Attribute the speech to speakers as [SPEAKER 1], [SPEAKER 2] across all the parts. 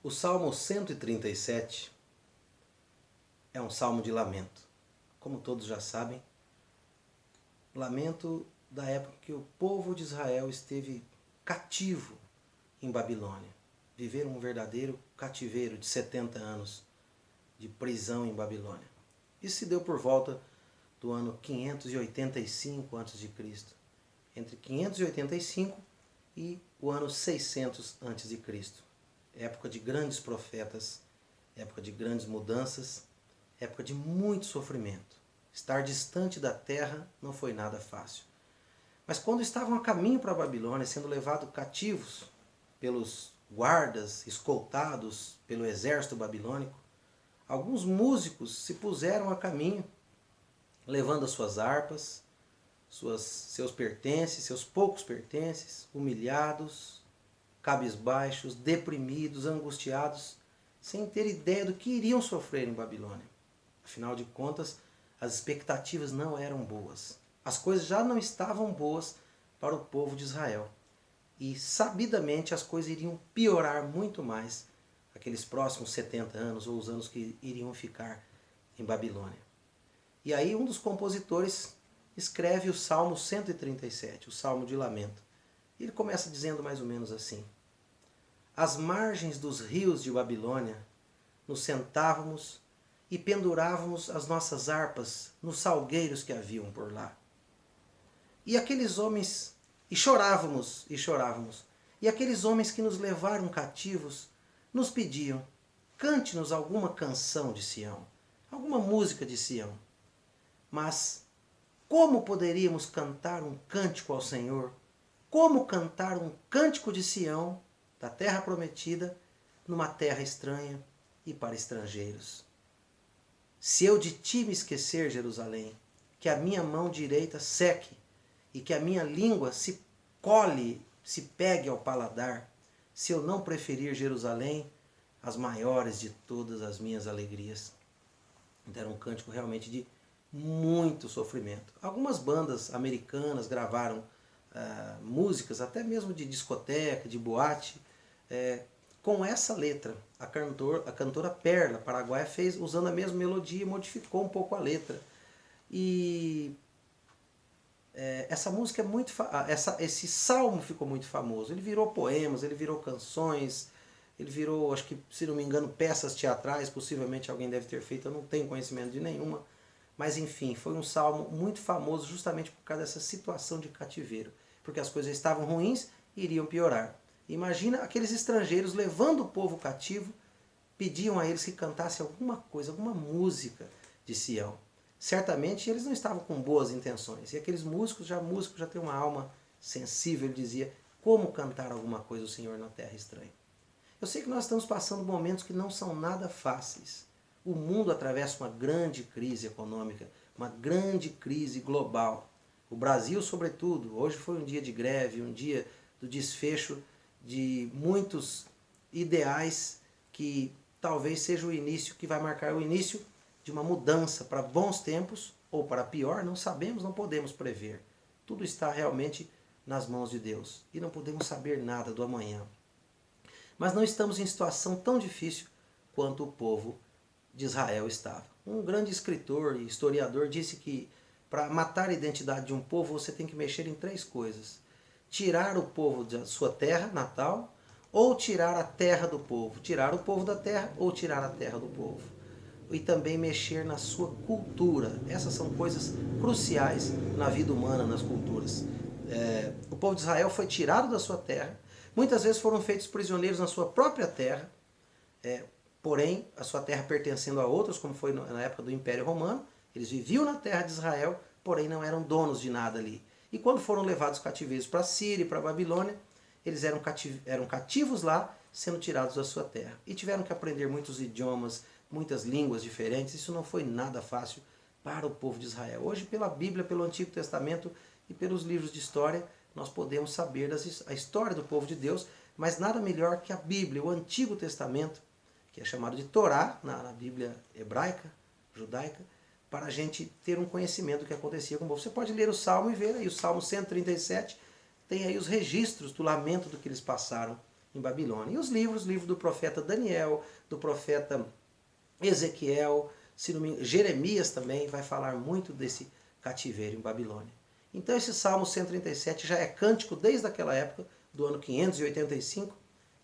[SPEAKER 1] O Salmo 137 é um salmo de lamento. Como todos já sabem, lamento da época que o povo de Israel esteve cativo em Babilônia. Viveram um verdadeiro cativeiro de 70 anos de prisão em Babilônia. Isso se deu por volta do ano 585 a.C., entre 585 e o ano 600 a.C. Época de grandes profetas, época de grandes mudanças, época de muito sofrimento. Estar distante da terra não foi nada fácil. Mas quando estavam a caminho para a Babilônia, sendo levados cativos pelos guardas, escoltados pelo exército babilônico, alguns músicos se puseram a caminho, levando as suas harpas, seus pertences, seus poucos pertences, humilhados, cabisbaixos, deprimidos, angustiados, sem ter ideia do que iriam sofrer em Babilônia. Afinal de contas, as expectativas não eram boas. As coisas já não estavam boas para o povo de Israel. E sabidamente as coisas iriam piorar muito mais aqueles próximos 70 anos ou os anos que iriam ficar em Babilônia. E aí um dos compositores escreve o Salmo 137, o Salmo de Lamento. Ele começa dizendo mais ou menos assim: às margens dos rios de Babilônia, nos sentávamos e pendurávamos as nossas harpas nos salgueiros que haviam por lá. E aqueles homens, e chorávamos, e aqueles homens que nos levaram cativos nos pediam: cante-nos alguma canção de Sião, alguma música de Sião. Mas como poderíamos cantar um cântico ao Senhor? Como cantar um cântico de Sião, da terra prometida, numa terra estranha e para estrangeiros? Se eu de ti me esquecer, Jerusalém, que a minha mão direita seque e que a minha língua se pegue ao paladar, se eu não preferir Jerusalém, as maiores de todas as minhas alegrias. Então era um cântico realmente de muito sofrimento. Algumas bandas americanas gravaram músicas, até mesmo de discoteca, de boate, com essa letra. A cantora Perla, paraguaia, fez usando a mesma melodia e modificou um pouco a letra. E essa música é muito esse salmo ficou muito famoso. Ele virou poemas, ele virou canções, ele virou, acho que, se não me engano, peças teatrais, possivelmente alguém deve ter feito, eu não tenho conhecimento de nenhuma. Mas enfim, foi um salmo muito famoso justamente por causa dessa situação de cativeiro. Porque as coisas estavam ruins e iriam piorar. Imagina aqueles estrangeiros levando o povo cativo, pediam a eles que cantassem alguma coisa, alguma música de Sião. Certamente eles não estavam com boas intenções. E aqueles músicos já têm uma alma sensível, ele dizia: como cantar alguma coisa do Senhor na terra estranha? Eu sei que nós estamos passando momentos que não são nada fáceis. O mundo atravessa uma grande crise econômica, uma grande crise global. O Brasil, sobretudo, hoje foi um dia de greve, um dia do desfecho de muitos ideais que talvez seja o início, que vai marcar o início de uma mudança para bons tempos ou para pior, não sabemos, não podemos prever. Tudo está realmente nas mãos de Deus e não podemos saber nada do amanhã. Mas não estamos em situação tão difícil quanto o povo de Israel estava. Um grande escritor e historiador disse que para matar a identidade de um povo você tem que mexer em 3 coisas: tirar o povo da sua terra natal, ou tirar a terra do povo, tirar o povo da terra ou tirar a terra do povo. E também mexer na sua cultura. Essas são coisas cruciais na vida humana, nas culturas. O povo de Israel foi tirado da sua terra, muitas vezes foram feitos prisioneiros na sua própria terra, porém a sua terra pertencendo a outros, como foi na época do Império Romano. Eles viviam na terra de Israel, porém não eram donos de nada ali. E quando foram levados cativeiros para a Síria e para a Babilônia, eles eram cativos lá, sendo tirados da sua terra. E tiveram que aprender muitos idiomas, muitas línguas diferentes. Isso não foi nada fácil para o povo de Israel. Hoje, pela Bíblia, pelo Antigo Testamento e pelos livros de história, nós podemos saber a história do povo de Deus, mas nada melhor que a Bíblia, o Antigo Testamento, que é chamado de Torá, na Bíblia hebraica, judaica, para a gente ter um conhecimento do que acontecia com o povo. Você pode ler o Salmo e ver aí, o Salmo 137 tem aí os registros do lamento do que eles passaram em Babilônia. E os livros do profeta Daniel, do profeta Ezequiel, se não me engano, Jeremias também vai falar muito desse cativeiro em Babilônia. Então esse Salmo 137 já é cântico desde aquela época, do ano 585,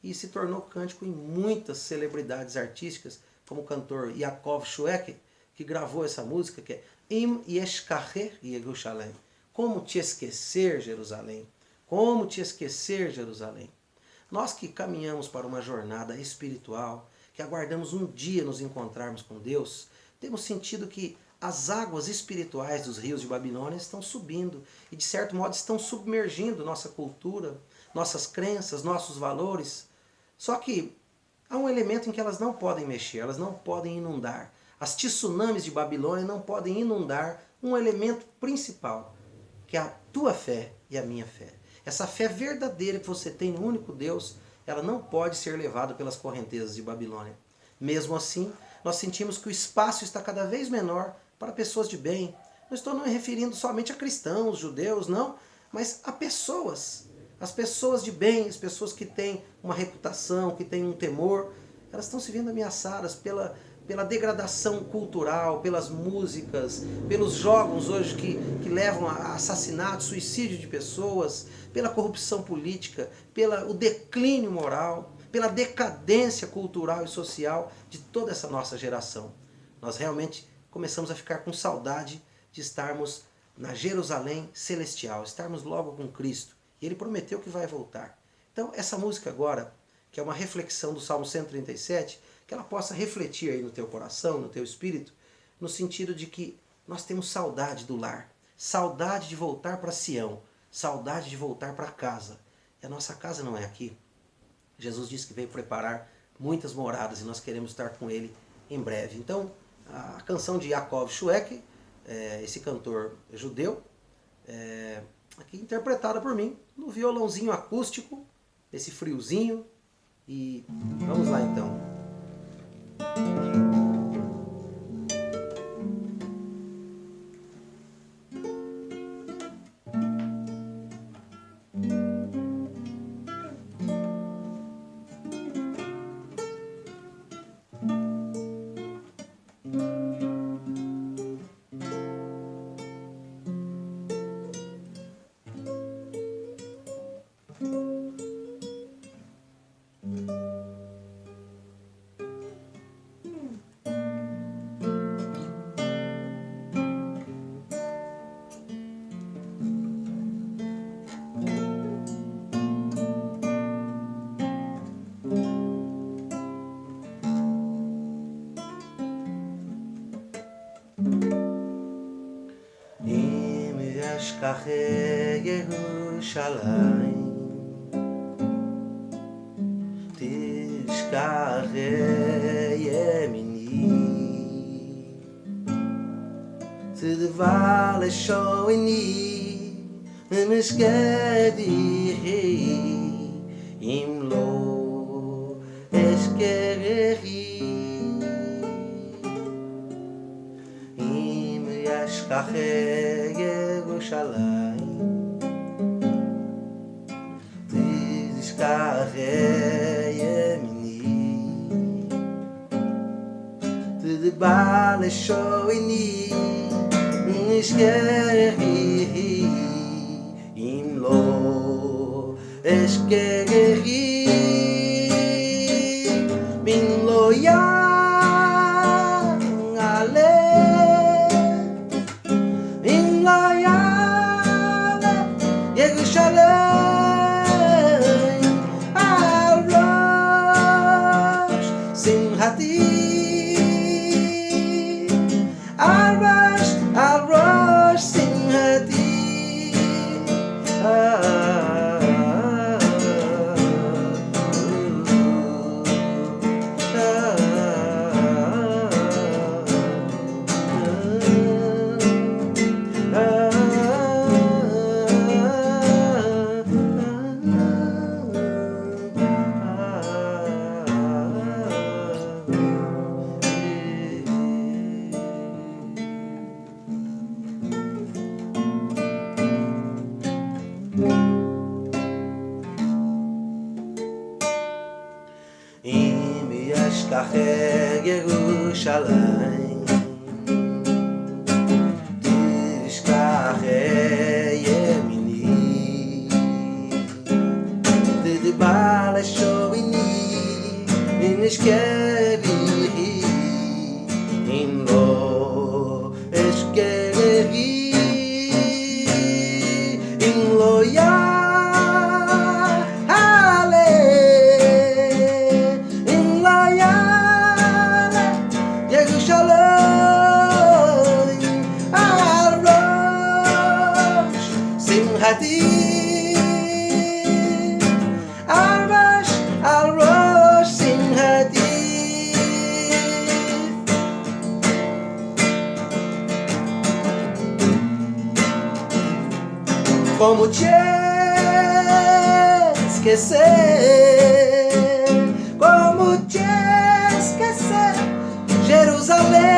[SPEAKER 1] e se tornou cântico em muitas celebridades artísticas, como o cantor Yaakov Shwekey, que gravou essa música, que é Im Yeshkacher Yerushalayim. Como te esquecer, Jerusalém? Como te esquecer, Jerusalém? Nós que caminhamos para uma jornada espiritual, que aguardamos um dia nos encontrarmos com Deus, temos sentido que as águas espirituais dos rios de Babilônia estão subindo e, de certo modo, estão submergindo nossa cultura, nossas crenças, nossos valores. Só que há um elemento em que elas não podem mexer, elas não podem inundar. As tsunamis de Babilônia não podem inundar um elemento principal, que é a tua fé e a minha fé. Essa fé verdadeira que você tem no único Deus, ela não pode ser levada pelas correntezas de Babilônia. Mesmo assim, nós sentimos que o espaço está cada vez menor para pessoas de bem. Não estou me referindo somente a cristãos, judeus, não, mas a pessoas. As pessoas de bem, as pessoas que têm uma reputação, que têm um temor, elas estão se vendo ameaçadas pela degradação cultural, pelas músicas, pelos jogos hoje que levam a assassinato, suicídio de pessoas, pela corrupção política, pelo declínio moral, pela decadência cultural e social de toda essa nossa geração. Nós realmente começamos a ficar com saudade de estarmos na Jerusalém celestial, estarmos logo com Cristo. E Ele prometeu que vai voltar. Então essa música agora, que é uma reflexão do Salmo 137, que ela possa refletir aí no teu coração, no teu espírito, no sentido de que nós temos saudade do lar, saudade de voltar para Sião, saudade de voltar para casa. E a nossa casa não é aqui. Jesus disse que veio preparar muitas moradas e nós queremos estar com Ele em breve. Então, a canção de Yaakov Shwekey, esse cantor judeu, aqui interpretada por mim, no violãozinho acústico, esse friozinho. E vamos lá então. Yeshkacher Yerushalayim Tishkacher Yemini Tzedva Leshoini Mishkedi Im Lo Eshkerechi Im Yeshkacher Yerushalayim Tishkacher Yemini Tzedva Leshoini Mishkedi Im Lo Eshkerechi Bin Lo descarrega Jerusalém, descarrega Mini, de bala chovini, inesquevi, in lo esquevi, in lo ya. Al-Rosh Simhati. Como te esquecer? Como te esquecer? Jerusalém.